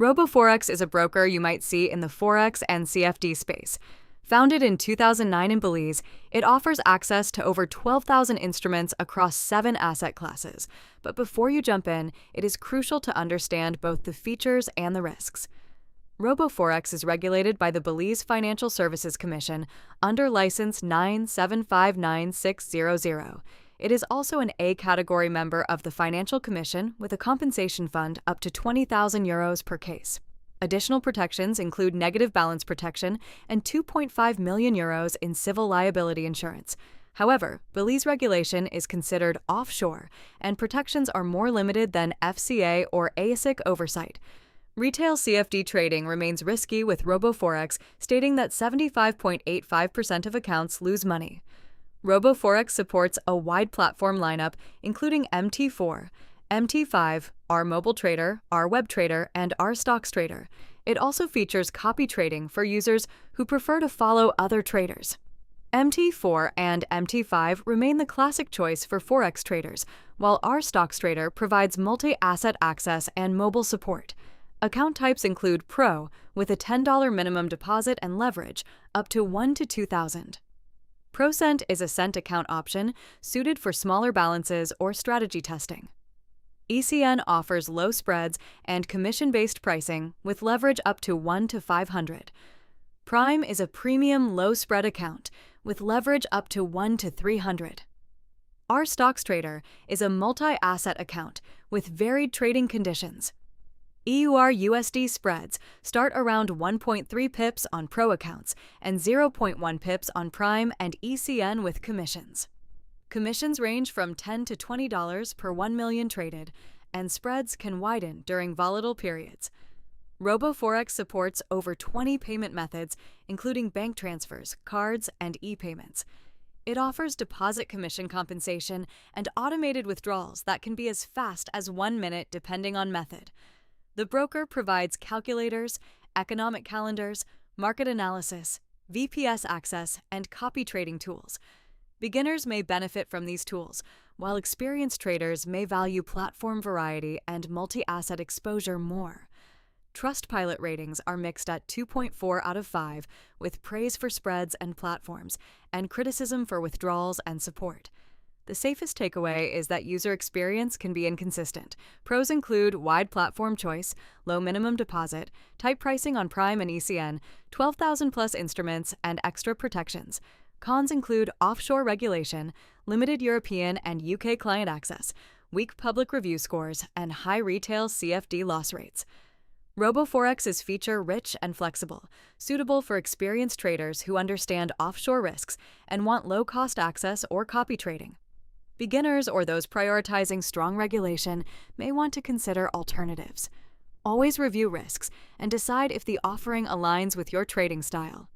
RoboForex is a broker you might see in the Forex and CFD space. Founded in 2009 in Belize, it offers access to over 12,000 instruments across 7 asset classes. But before you jump in, it is crucial to understand both the features and the risks. RoboForex is regulated by the Belize Financial Services Commission under license 9759600. It is also an A category member of the Financial Commission with a compensation fund up to €20,000 per case. Additional protections include negative balance protection and €2.5 million in civil liability insurance. However, Belize regulation is considered offshore, and protections are more limited than FCA or ASIC oversight. Retail CFD trading remains risky, with RoboForex stating that 75.85% of accounts lose money. RoboForex supports a wide platform lineup, including MT4, MT5, R Mobile Trader, R Web Trader, and R Stocks Trader. It also features copy trading for users who prefer to follow other traders. MT4 and MT5 remain the classic choice for Forex traders, while R Stocks Trader provides multi-asset access and mobile support. Account types include Pro, with a $10 minimum deposit and leverage, up to 1 to 2,000. ProCent is a cent account option suited for smaller balances or strategy testing. ECN offers low spreads and commission-based pricing with leverage up to 1 to 500. Prime is a premium low-spread account with leverage up to 1 to 300. R Stocks Trader is a multi-asset account with varied trading conditions. EUR/USD spreads start around 1.3 pips on Pro accounts and 0.1 pips on Prime and ECN with commissions. Commissions range from $10 to $20 per 1 million traded, and spreads can widen during volatile periods. RoboForex supports over 20 payment methods, including bank transfers, cards, and e-payments. It offers deposit commission compensation and automated withdrawals that can be as fast as 1 minute depending on method. The broker provides calculators, economic calendars, market analysis, VPS access, and copy trading tools. Beginners may benefit from these tools, while experienced traders may value platform variety and multi-asset exposure more. Trustpilot ratings are mixed at 2.4 out of 5, with praise for spreads and platforms, and criticism for withdrawals and support. The safest takeaway is that user experience can be inconsistent. Pros include wide platform choice, low minimum deposit, tight pricing on Prime and ECN, 12,000 plus instruments, and extra protections. Cons include offshore regulation, limited European and UK client access, weak public review scores, and high retail CFD loss rates. RoboForex is feature-rich and flexible, suitable for experienced traders who understand offshore risks and want low-cost access or copy trading. Beginners or those prioritizing strong regulation may want to consider alternatives. Always review risks and decide if the offering aligns with your trading style.